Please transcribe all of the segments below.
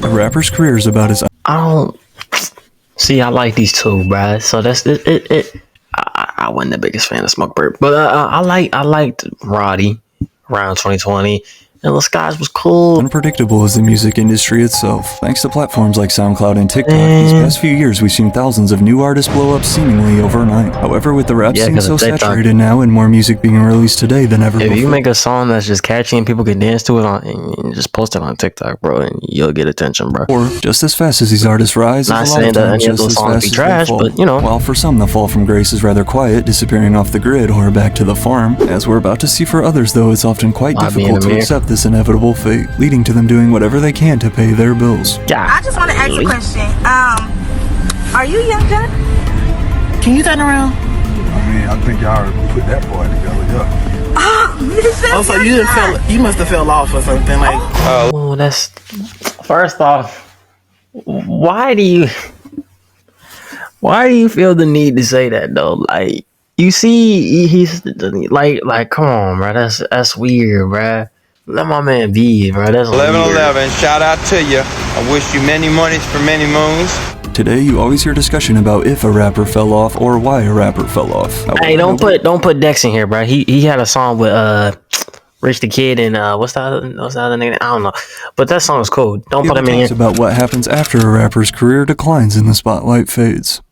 A rapper's career is about as I don't see. I like these two, bruh. So that's it. I wasn't the biggest fan of Smoke Bird, but I liked Roddy around 2020, and Lil Skies was cool. unpredictable as the music industry itself. Thanks to platforms like SoundCloud and TikTok, these past few years we've seen thousands of new artists blow up seemingly overnight. However, with the rap scene so saturated now and more music being released today than ever before. If you make a song that's just catchy and people can dance to it and just post it on TikTok, bro, and you'll get attention, bro. Or just as fast as these artists rise, not saying that any of those songs be trash, but you know. While for some the fall from grace is rather quiet, disappearing off the grid or back to the farm. As we're about to see for others though, it's often quite difficult to accept this inevitable fate, leading to them doing whatever they can to pay their bills. Yeah. I just want to ask you a question. Are you Young Jack? Can you turn around? I mean, I think y'all put that part together, yeah. Oh, so you must have fell off or something like. Oh, that's first off. Why do you feel the need to say that though? Like, you see, he's like, come on, bro. That's weird, bro. Let my man be, bro. That's 11-11. Shout out to you. I wish you many monies for many moons. Today, you always hear discussion about if a rapper fell off or why a rapper fell off. However, hey, don't put Dex in here, bro. He had a song with Rich the Kid and what's the other nigga? I don't know, but that song was cool. Don't put him in here. It's about what happens after a rapper's career declines and the spotlight fades.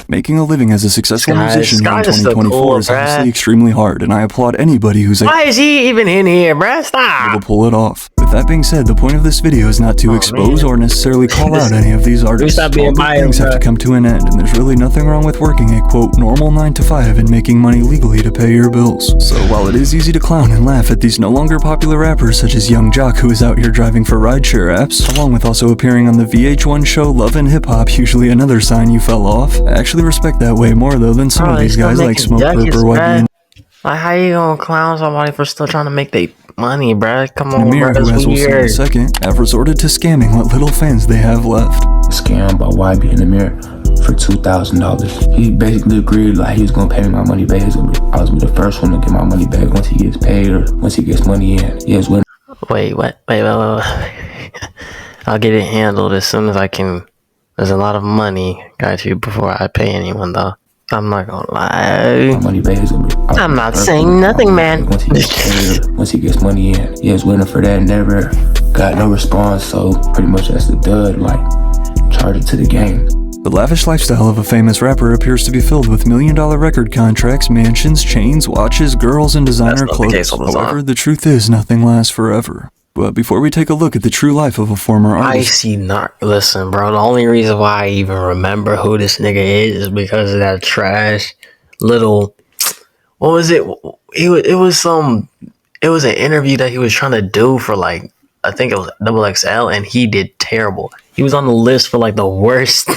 Making a living as a successful musician in 2024 is obviously extremely hard, and I applaud anybody who's why is he even in here, bruh? Stop! Able to pull it off. With that being said, the point of this video is not to expose or necessarily call out any of these artists. All good things have to come to an end, and there's really nothing wrong with working a quote normal 9 to 5 and making money legally to pay your bills. So while it is easy to clown and laugh at these no longer popular rappers such as Young Jock, who is out here driving for rideshare apps, along with also appearing on the VH1 show Love and Hip Hop, usually another sign you fell off, I actually respect that way more though than some of these guys like Smoke Purper White. Like, how you gonna clown somebody for still trying to make their money, bruh? Come on, bruh, that's weird. We'll see in a second, have resorted to scamming what little fans they have left. Scam by YB in the mirror for $2,000. He basically agreed like he was gonna pay me my money back. I was gonna be the first one to get my money back once he gets paid or once he gets money in. Yes, when. Wait. I'll get it handled as soon as I can. There's a lot of money, got you, before I pay anyone though. I'm not gonna lie. I'm not saying nothing, man. Once he gets money in, he was waiting for that and never got no response. So pretty much that's the dud. Like, charge it to the game. The lavish lifestyle of a famous rapper appears to be filled with million-dollar record contracts, mansions, chains, watches, girls, and designer clothes. However, the truth is nothing lasts forever. But before we take a look at the true life of a former artist... Listen, bro, the only reason why I even remember who this nigga is because of that trash little... What was it? It was an interview that he was trying to do for, like, I think it was XXL, and he did terrible. He was on the list for, like, the worst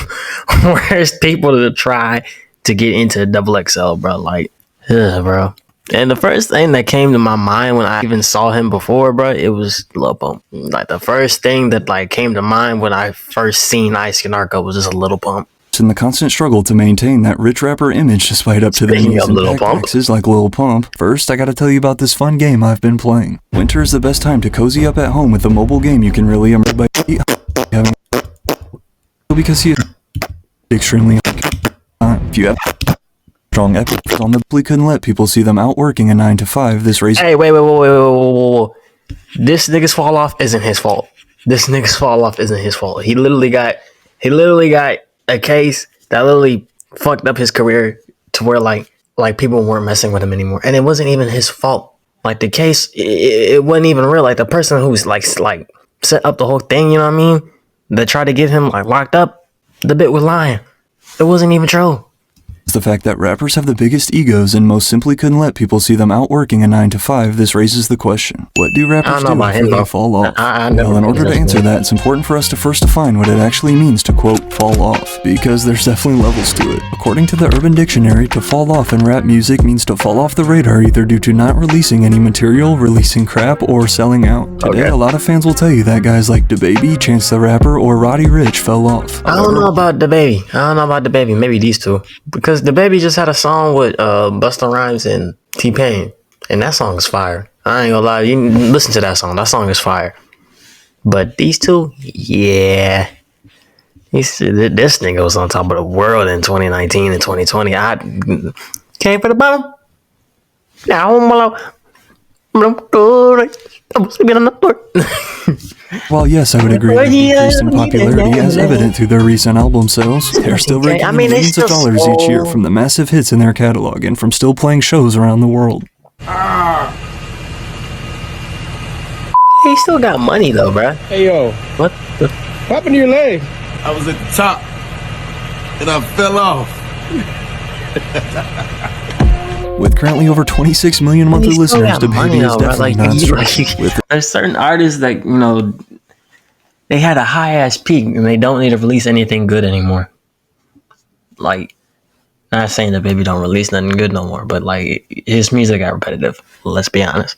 people to try to get into XXL, bro. Like, bro. And the first thing that came to my mind when I even saw him before, bro, it was Lil Pump. Like, the first thing that like came to mind when I first seen Ice Narco was just a Lil Pump. In the constant struggle to maintain that rich rapper image despite up to the knees in taxes like Lil Pump, first I gotta tell you about this fun game I've been playing. Winter is the best time to cozy up at home with a mobile game you can really immerse by having because he is extremely if you have strong efforts on the couldn't let people see them out working a 9 to 5. This raise. Hey, wait. This nigga's fall off isn't his fault. He literally got a case that literally fucked up his career to where like people weren't messing with him anymore, and it wasn't even his fault. Like, the case, it wasn't even real. Like, the person who's like set up the whole thing, you know what I mean? That tried to get him like locked up. The bit was lying. It wasn't even true. The fact that rappers have the biggest egos and most simply couldn't let people see them out working a 9 to 5, this raises the question. What do rappers do before they fall off? Well, in order to answer that, it's important for us to first define what it actually means to, quote, fall off, because there's definitely levels to it. According to the Urban Dictionary, to fall off in rap music means to fall off the radar either due to not releasing any material, releasing crap, or selling out. Today, a lot of fans will tell you that guys like DaBaby, Chance the Rapper, or Roddy Ricch fell off. I don't know about DaBaby. Maybe these two. Because DaBaby just had a song with Busta Rhymes and T-Pain, and that song is fire. I ain't gonna lie, you listen to that song. That song is fire. But these two, yeah. This nigga was on top of the world in 2019 and 2020. I came for the bottom. Now I'm sleeping on the floor. While yes, I would agree that the increase in popularity as evident through their recent album sales, they're still raking in millions of dollars each year from the massive hits in their catalog and from still playing shows around the world. He still got money though, bruh. Hey yo, What the? what happened to your leg? I was at the top and I fell off. With currently over 26 million monthly listeners, the baby is definitely not struggling. There's certain artists that, you know, they had a high ass peak and they don't need to release anything good anymore. Like, not saying that baby don't release nothing good no more, but like his music got repetitive. Let's be honest.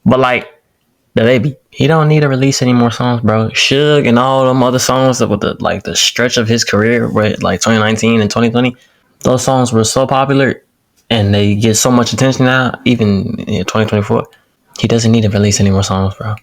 But like the baby, he don't need to release any more songs, bro. Suge and all them other songs that with the stretch of his career, right, like 2019 and 2020, those songs were so popular. And they get so much attention now, even in 2024. He doesn't need to release any more songs, bro.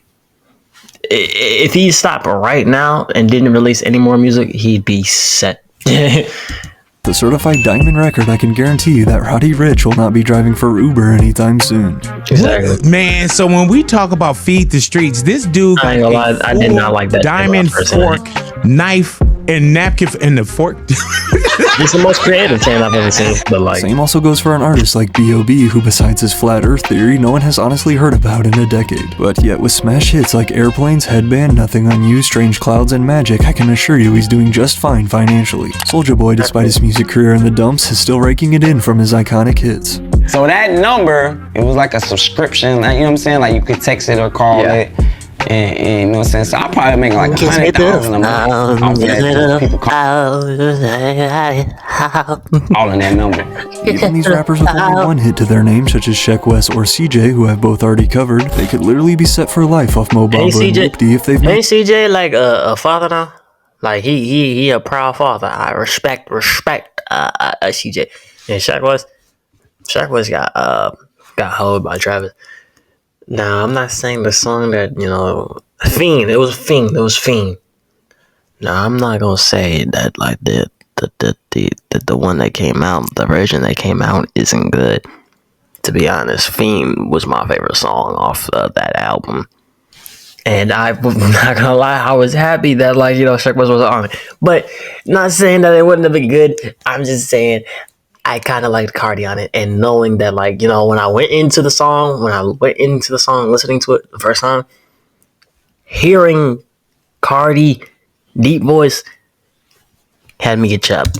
If he stopped right now and didn't release any more music, he'd be set. The certified diamond record, I can guarantee you that Roddy Ricch will not be driving for Uber anytime soon. Exactly. Man, so when we talk about feed the streets, this dude I ain't gonna lie, I did not like that diamond fork, knife, and napkin and the fork. It's the most creative thing I've ever seen. But like, same also goes for an artist like B.O.B., who besides his flat earth theory, no one has honestly heard about in a decade. But yet with smash hits like Airplanes, Headband, Nothing on You, Strange Clouds, and Magic, I can assure you he's doing just fine financially. Soulja Boy, despite his music career in the dumps, is still raking it in from his iconic hits. So that number, it was like a subscription, like, you know what I'm saying? Like you could text it or call it. And you know what I'm saying? So I'll probably make like 100,000 a month off that. People call all in that number. Even these rappers with only one hit to their name, such as Sheck West or CJ, who have both already covered, they could literally be set for life off Mo Bamba and Whoop-Dee if they've ain't CJ like a father now? Like he a proud father. I respect CJ. And Sheck West got hoed by Travis. Now, I'm not saying the song that, you know, Fiend. It was Fiend. Now, I'm not gonna say that like the one that came out, the version that came out isn't good. To be honest, Fiend was my favorite song off that album. And I'm not gonna lie, I was happy that, like, you know, Sheck West was on it. But not saying that it wouldn't have been good. I'm just saying I kind of liked Cardi on it, and knowing that, like, you know, when I went into the song, listening to it the first time, hearing Cardi deep voice had me get chopped.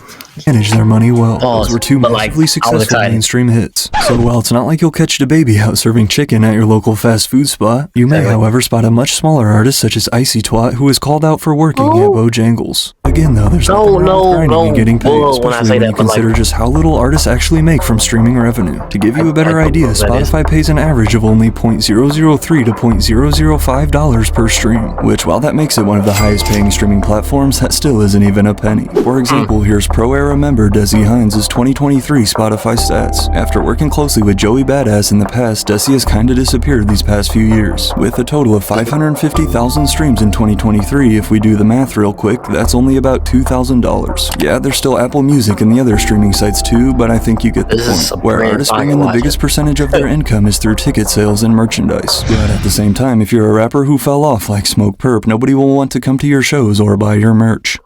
Manage their money well. Those were two massively successful mainstream hits. So while it's not like you'll catch DaBaby out serving chicken at your local fast food spot, you may, however, spot a much smaller artist such as Icy Twat, who is called out for working at Bojangles. Again, though, there's nothing wrong with grinding and getting paid, especially when you consider just how little artists actually make from streaming revenue. To give you a better idea, Spotify pays an average of only $0.003 to $0.005 per stream, which, while that makes it one of the highest paying streaming platforms, that still isn't even a penny. For example, here's Pro Era member Desi Hines' 2023 Spotify stats. After working closely with Joey Badass in the past, Desi has kinda disappeared these past few years. With a total of 550,000 streams in 2023, if we do the math real quick, that's only about $2,000. Yeah, there's still Apple Music and the other streaming sites too, but I think you get the point. Where artists bring in the biggest percentage of their income is through ticket sales and merchandise. But at the same time, if you're a rapper who fell off like Smoke Perp, nobody will want to come to your shows or buy your merch.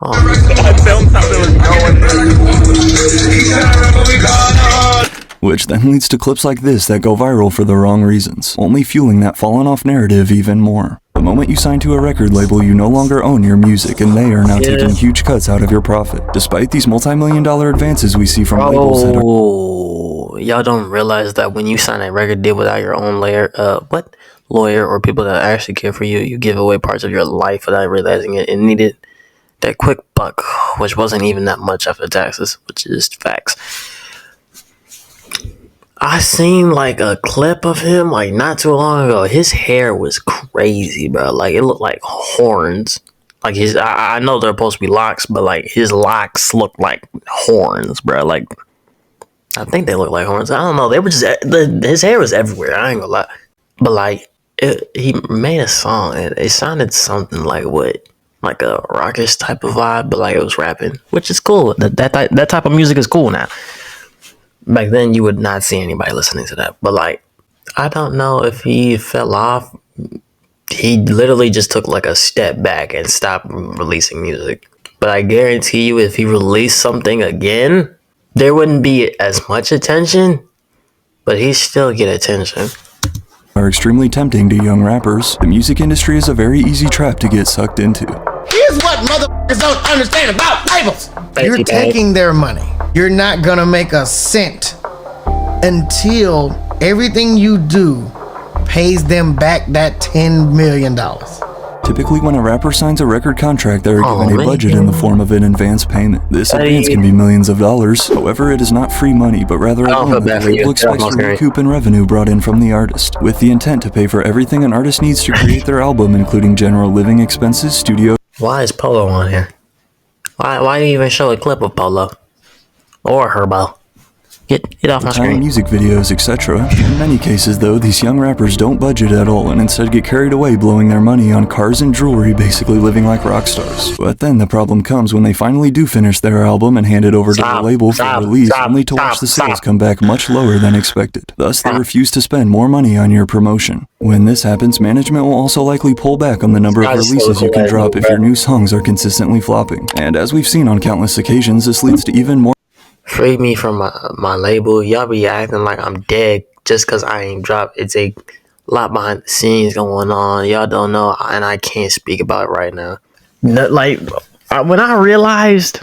Which then leads to clips like this that go viral for the wrong reasons, only fueling that fallen off narrative even more. The moment you sign to a record label, you no longer own your music, and they are now taking huge cuts out of your profit. Despite these multi-million-dollar advances we see from labels that are... Y'all don't realize that when you sign a record deal without your own lawyer or people that actually care for you, you give away parts of your life without realizing it. It needed that quick buck, which wasn't even that much after taxes, which is facts. I seen like a clip of him like not too long ago. His hair was crazy, bro. Like it looked like horns. Like I know they're supposed to be locks, but like his locks looked like horns, bro. Like I think they look like horns. I don't know. They were just his hair was everywhere. I ain't gonna lie. But like he made a song. It sounded something like what, like a rockish type of vibe, but like it was rapping, which is cool. That type of music is cool now. Back then, you would not see anybody listening to that. But like, I don't know if he fell off. He literally just took like a step back and stopped releasing music. But I guarantee you, if he released something again, there wouldn't be as much attention, but he'd still get attention. Are extremely tempting to young rappers. The music industry is a very easy trap to get sucked into. Here's what motherfuckers don't understand about labels. You're taking their money. You're not gonna make a cent until everything you do pays them back that $10 million. Typically, when a rapper signs a record contract, they are given a budget in the form of an advance payment. This advance can be millions of dollars. However, it is not free money, but rather a loan that the label expects to recoup in revenue brought in from the artist, with the intent to pay for everything an artist needs to create their album, including general living expenses, studio. Why is Polo on here? Why do you even show a clip of Polo or Herbo? Get off my screen. Music videos, etc. In many cases, though, these young rappers don't budget at all and instead get carried away blowing their money on cars and jewelry, basically living like rock stars. But then the problem comes when they finally do finish their album and hand it over to the label for release, only to watch the sales come back much lower than expected. Thus, they refuse to spend more money on your promotion. When this happens, management will also likely pull back on the number of releases you can drop if your new songs are consistently flopping. And as we've seen on countless occasions, this leads to even more. Free me from my label. Y'all be acting like I'm dead just because I ain't dropped. It's a lot behind the scenes going on. Y'all don't know, and I can't speak about it right now. Like, when I realized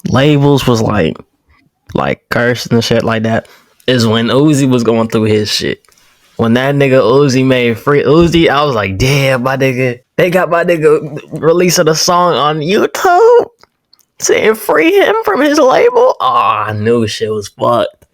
labels was like cursing and shit like that, is when Uzi was going through his shit. When that nigga Uzi made Free Uzi, I was like, damn, my nigga. They got my nigga releasing a song on YouTube saying free him from his label. Oh, I knew shit was fucked.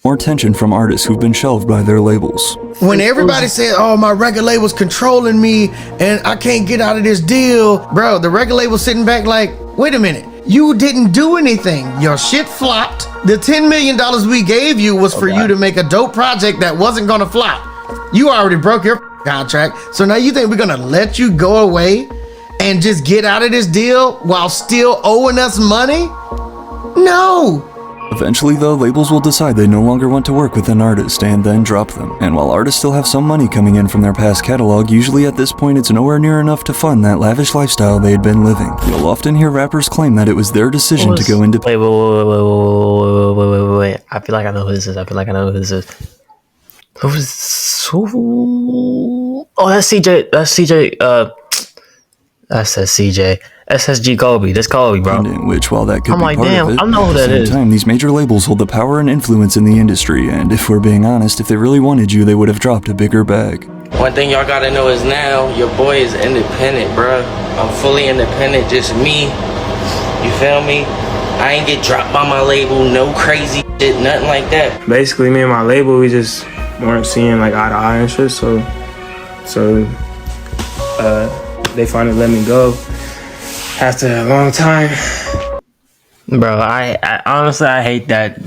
More tension from artists who've been shelved by their labels. When everybody said, oh, my record label's controlling me and I can't get out of this deal, bro, the record label's sitting back like, wait a minute, you didn't do anything. Your shit flopped. The $10 million we gave you was for you to make a dope project that wasn't gonna flop. You already broke your contract, so now you think we're gonna let you go away and just get out of this deal while still owing us money? No. Eventually, though, labels will decide they no longer want to work with an artist and then drop them. And while artists still have some money coming in from their past catalog, usually at this point it's nowhere near enough to fund that lavish lifestyle they had been living. You'll often hear rappers claim that it was their decision to go into— Wait. I feel like I know who this is. Oh, that's CJ. That's CJ. SSG Kobe. That's Kobe, bro. In which, while that could be like, part damn, of it, I know who that is. at the same time, these major labels hold the power and influence in the industry, and if we're being honest, if they really wanted you, they would have dropped a bigger bag. One thing y'all gotta know is now, your boy is independent, bro. I'm fully independent, just me. You feel me? I ain't get dropped by my label, no crazy shit, nothing like that. Basically, me and my label, we just weren't seeing like eye to eye and shit, so they finally let me go after a long time. Bro, I honestly I hate that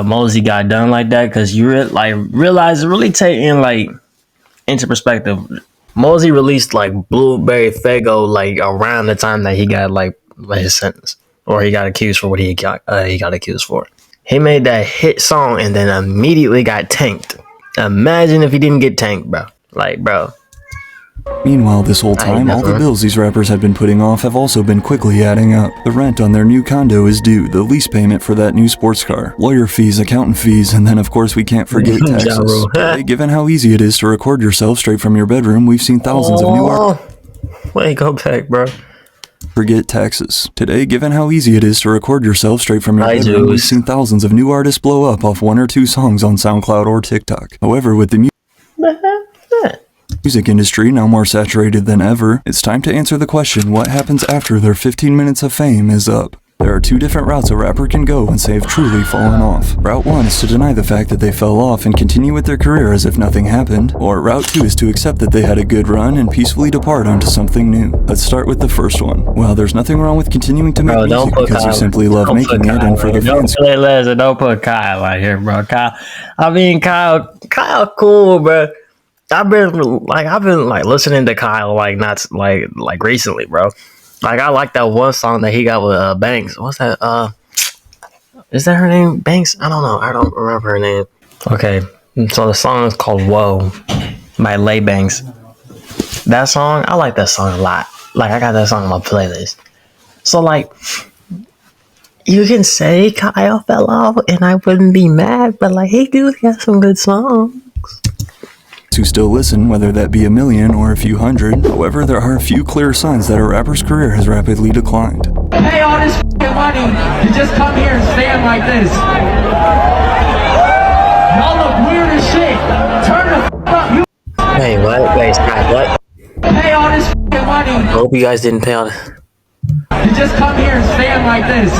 Mosey got done like that, because you realize really taking like into perspective. Mosey released like Blueberry Faygo like around the time that he got like his sentence, or he got accused for what he got accused for. He made that hit song and then immediately got tanked. Imagine if he didn't get tanked, bro. Like, bro. Meanwhile, this whole time, all the bills these rappers have been putting off have also been quickly adding up. The rent on their new condo is due, the lease payment for that new sports car, lawyer fees, accountant fees, and then of course we can't forget taxes. Today, given how easy it is to record yourself straight from your bedroom, we've seen thousands of new artists. Wait, go back, bro. Forget taxes. Today, given how easy it is to record yourself straight from your bedroom, we've seen thousands of new artists blow up off 1 or 2 songs on SoundCloud or TikTok. However, with the music industry now more saturated than ever, it's time to answer the question, what happens after their 15 minutes of fame is up? There are two different routes a rapper can go once they have truly fallen off. Route 1 is to deny the fact that they fell off and continue with their career as if nothing happened, or Route 2 is to accept that they had a good run and peacefully depart onto something new. Let's start with the first one. Well, there's nothing wrong with continuing to make music because you simply love making it and for the fans. Don't put Kyle out here, bro. Kyle cool, bro. I've been listening to Kyle not recently, bro. Like I like that one song that he got with Banks. What's that? Is that her name? Banks? I don't know. I don't remember her name. Okay, so the song is called "Whoa" by Lay Banks. That song, I like that song a lot. Like I got that song on my playlist. So like, you can say Kyle fell off, and I wouldn't be mad. But like, he do got some good songs. Who still listen, whether that be a million or a few hundred. However, there are a few clear signs that a rapper's career has rapidly declined. Pay all this money to just come here and stand like this. Y'all look weird as shit. Turn the up. You. Hey, what? Wait, stop. What? Pay all this money. I hope you guys didn't pay all this. To just come here and stand like this.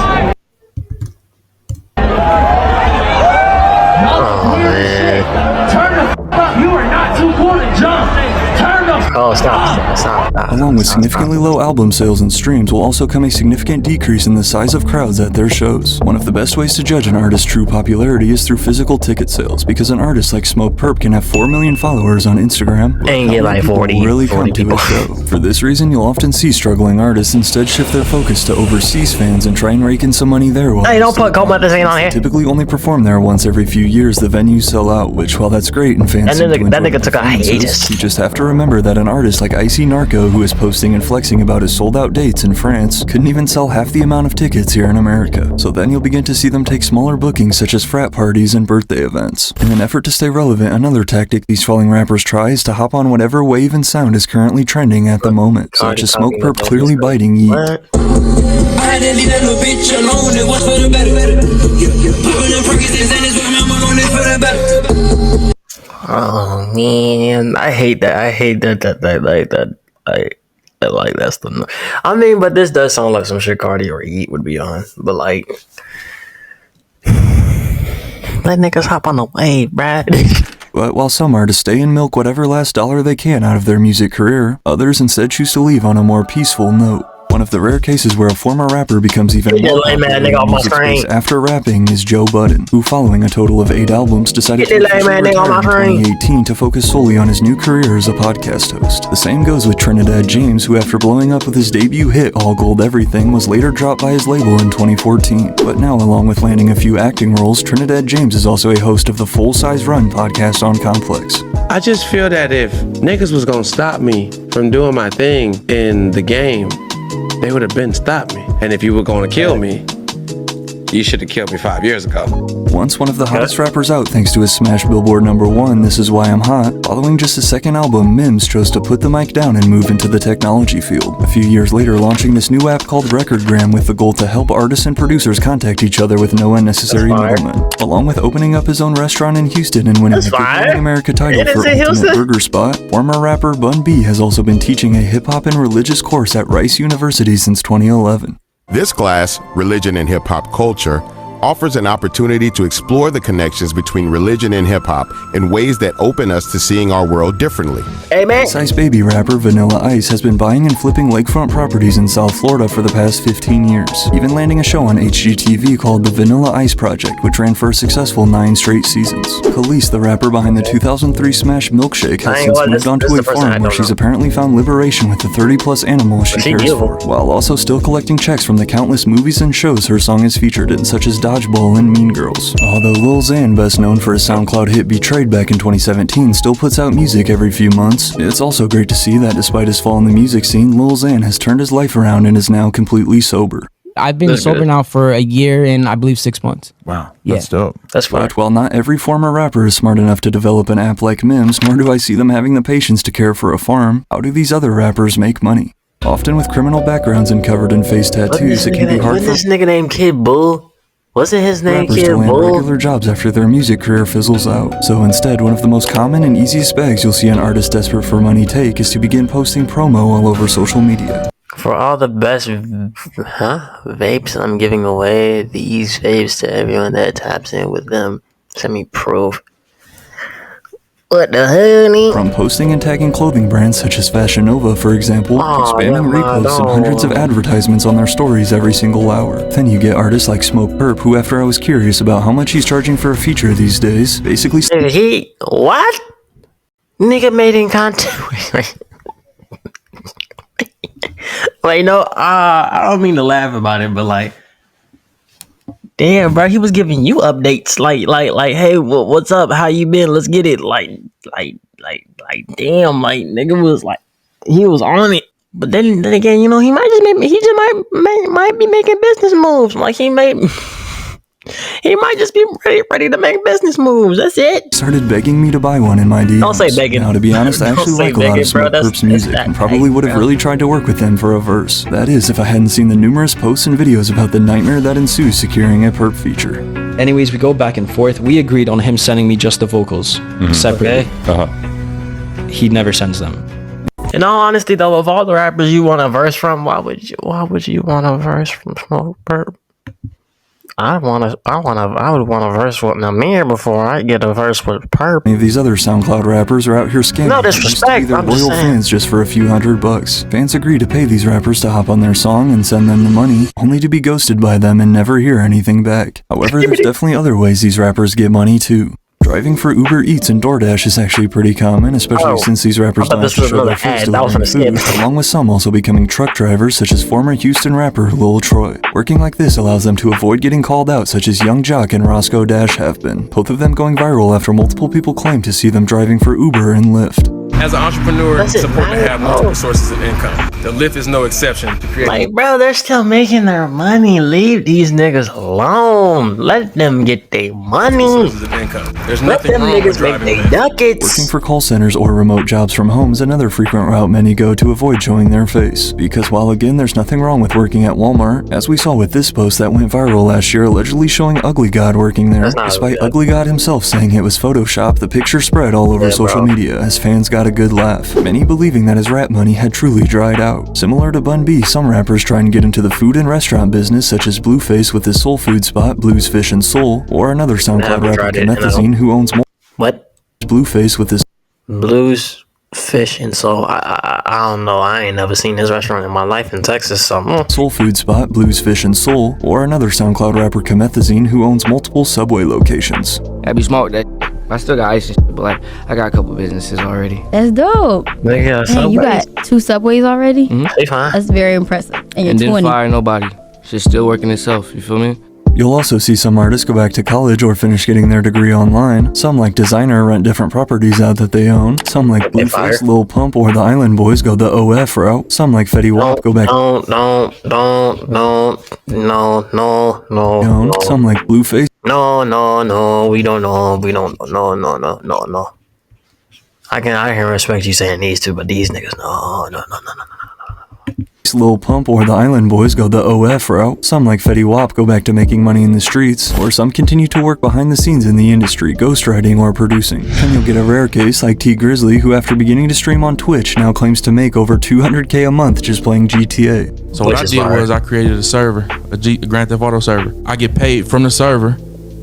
Y'all look weird as shit. Turn the up. You are not too cool to jump. Turn the Oh, stop. Along with significantly low album sales and streams will also come a significant decrease in the size of crowds at their shows. One of the best ways to judge an artist's true popularity is through physical ticket sales, because an artist like Smoke Perp can have 4 million followers on Instagram, and get like 40 really come to people. a show. For this reason, you'll often see struggling artists instead shift their focus to overseas fans and try and rake in some money there. Hey, don't put Cold Blooded on here. Typically only perform there once every few years. The venues sell out, which while that's great and fans that nigga took a hiatus. You just have to remember that an artist like Icy Narco, who is posting and flexing about his sold-out dates in France, couldn't even sell half the amount of tickets here in America. So then you'll begin to see them take smaller bookings such as frat parties and birthday events. In an effort to stay relevant, another tactic these falling rappers try is to hop on whatever wave and sound is currently trending at the moment, such as Smoke Perp clearly biting Yeet. I had to leave that little bitch alone, it was for the better. Popping them Percocets and it's with my mom on it for the better. Oh man, I hate that. Like that's the. I mean, but this does sound like some shit Cardi or Yeet would be on. But like, let niggas hop on the wave, bruh. But while some artists stay and milk whatever last dollar they can out of their music career, others instead choose to leave on a more peaceful note. One of the rare cases where a former rapper becomes even more popular in the music space after rapping is Joe Budden, who following a total of 8 albums decided to retire in 2018 to focus solely on his new career as a podcast host. The same goes with Trinidad James, who after blowing up with his debut hit All Gold Everything was later dropped by his label in 2014. But now, along with landing a few acting roles, Trinidad James is also a host of the Full Size Run podcast on Complex. I just feel that if niggas was gonna stop me from doing my thing in the game, they would have been stopped me. And if you were going to kill me, you should have killed me 5 years ago. Once one of the hottest rappers out thanks to his smash Billboard #1, This Is Why I'm Hot, following just his second album, Mims chose to put the mic down and move into the technology field. A few years later, launching this new app called Recordgram with the goal to help artists and producers contact each other with no unnecessary middlemen. Along with opening up his own restaurant in Houston and winning the Good Morning America title for Ultimate Burger Spot, former rapper Bun B has also been teaching a hip-hop and religious course at Rice University since 2011. This class, Religion and Hip Hop Culture, offers an opportunity to explore the connections between religion and hip-hop in ways that open us to seeing our world differently. Amen. Ice Baby rapper Vanilla Ice has been buying and flipping lakefront properties in South Florida for the past 15 years, even landing a show on HGTV called The Vanilla Ice Project, which ran for a successful 9 straight seasons. Khalees, the rapper behind the 2003 smash Milkshake, has since moved on to a farm where she's apparently found liberation with the 30-plus animals she cares for, while also still collecting checks from the countless movies and shows her song is featured in, such as Dodgeball and Mean Girls. Although Lil Xan, best known for his SoundCloud hit Betrayed back in 2017, still puts out music every few months, it's also great to see that despite his fall in the music scene, Lil Xan has turned his life around and is now completely sober. I've been sober now for a year and I believe 6 months. Wow, that's dope. That's fine. But while not every former rapper is smart enough to develop an app like Mims, nor do I see them having the patience to care for a farm, how do these other rappers make money? Often with criminal backgrounds and covered in face tattoos, it can be hard for this nigga named Kid Bull. Wasn't his name rappers Kid to land Bull? regular jobs after their music career fizzles out. So instead, one of the most common and easiest bags you'll see an artist desperate for money take is to begin posting promo all over social media. For all the best vapes I'm giving away, these vapes to everyone that taps in with them. Send me proof. What the honey? From posting and tagging clothing brands such as Fashion Nova, for example, to spamming reposts and hundreds of advertisements on their stories every single hour. Then you get artists like Smoke Perp, who after I was curious about how much he's charging for a feature these days, basically what? Nigga made in content. Like, no, I don't mean to laugh about it, but like, damn, bro, he was giving you updates, like, hey, what's up? How you been? Let's get it. Like, damn, like, nigga was like, he was on it. But then again, you know, he might be making business moves. Like, he might just be ready to make business moves. That's it. Started begging me to buy one in my DMs. Don't say begging. Now, to be honest, I actually like a lot of Smoke Perp's music and probably would have really tried to work with them for a verse. That is, if I hadn't seen the numerous posts and videos about the nightmare that ensues securing a Perp feature. Anyways, we go back and forth. We agreed on him sending me just the vocals separately. Uh-huh. He never sends them. In all honesty, though, of all the rappers you want a verse from, why would you want a verse from Smoke Perp? I would want a verse with Namir before I get a verse with Perp. Many of these other SoundCloud rappers are out here scamming. No disrespect, their loyal fans just for a few $100. Fans agree to pay these rappers to hop on their song and send them the money, only to be ghosted by them and never hear anything back. However, there's definitely other ways these rappers get money too. Driving for Uber Eats and DoorDash is actually pretty common, especially since these rappers don't have to show their face delivering food, along with some also becoming truck drivers such as former Houston rapper Lil Troy. Working like this allows them to avoid getting called out such as Young Jock and Roscoe Dash have been, both of them going viral after multiple people claim to see them driving for Uber and Lyft. As an entrepreneur, it's important to have multiple sources of income. The Lyft is no exception. Like, bro, they're still making their money. Leave these niggas alone. Let them get their money. Sources of income. There's Let nothing them wrong niggas with make driving. their ducats. Working for call centers or remote jobs from home is another frequent route many go to avoid showing their face. Because while again there's nothing wrong with working at Walmart, as we saw with this post that went viral last year allegedly showing Ugly God working there, despite Ugly God himself saying it was Photoshop, the picture spread all over social media as fans got a good laugh. Many believing that his rap money had truly dried out. Similar to Bun B, some rappers try and get into the food and restaurant business, such as Blueface with his soul food spot, Blues Fish and Soul, or another SoundCloud rapper, Methazine, who owns more. What? Blueface with his Blues Fish and Soul. I don't know. I ain't never seen his restaurant in my life in Texas. So soul food spot, Blues Fish and Soul, or another SoundCloud rapper, Methazine, who owns multiple Subway locations. I be smart that. I still got ice and shit, but like I got a couple businesses already. That's dope. Hey, you got 2 Subways already? Mm-hmm. That's very impressive. And you're and 20. didn't fire nobody. Shit's still working itself, you feel me? You'll also see some artists go back to college or finish getting their degree online. Some like Designer rent different properties out that they own. Some like Blueface, Lil Pump, or the Island Boys go the OF route. Some like Fetty Wap go back. No. Some like Blueface. No. We don't know. No. I can respect you saying these two, but these niggas, no. Lil Pump or the Island Boys go the OF route. Some like Fetty Wap go back to making money in the streets, or some continue to work behind the scenes in the industry, ghostwriting or producing. Then you'll get a rare case like T Grizzly, who after beginning to stream on Twitch now claims to make over $200K a month just playing GTA. So what I did was I created a server, a Grand Theft Auto server. I get paid from the server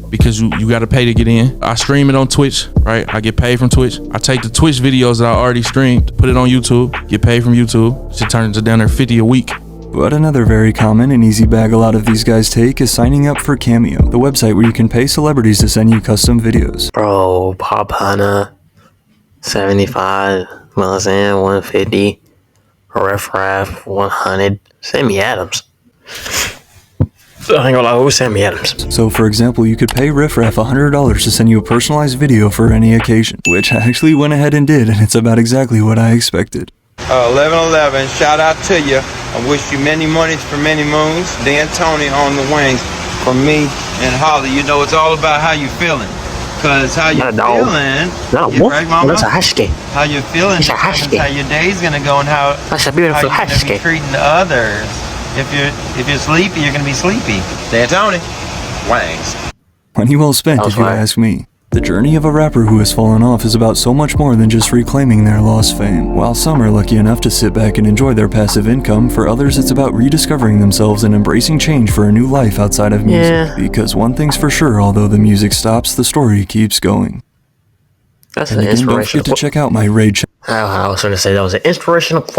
because you got to pay to get in. I stream it on Twitch, right? I get paid from Twitch. I take the Twitch videos that I already streamed, put it on YouTube, get paid from YouTube. Should turn to down there $50 a week. But another very common and easy bag a lot of these guys take is signing up for Cameo, the website where you can pay celebrities to send you custom videos. Bro, Pop Hunter, 75, Melazan, 150, Riff Raff, 100. Sammy Adams. I ain't gonna lie, who's Sammy Adams? So for example, you could pay Riff Raff $100 to send you a personalized video for any occasion, which I actually went ahead and did, and it's about exactly what I expected. 1111, shout out to you. I wish you many monies for many moons. Dan Tony on the wings from me and Holly. You know, it's all about how you feeling. Cause how you feeling, right, Mama? That's a husky. How you feeling It's a husky. how your day's gonna go and how That's a beautiful you're gonna husky. be treating others. If you're sleepy, you're gonna be sleepy. Dan Tony, wings. Money well spent, if you ask me. The journey of a rapper who has fallen off is about so much more than just reclaiming their lost fame. While some are lucky enough to sit back and enjoy their passive income, for others it's about rediscovering themselves and embracing change for a new life outside of music. Yeah. Because one thing's for sure, although the music stops, the story keeps going. That's And an again, don't inspirational forget to check out my raid channel. I was going to say that was an inspirational quote.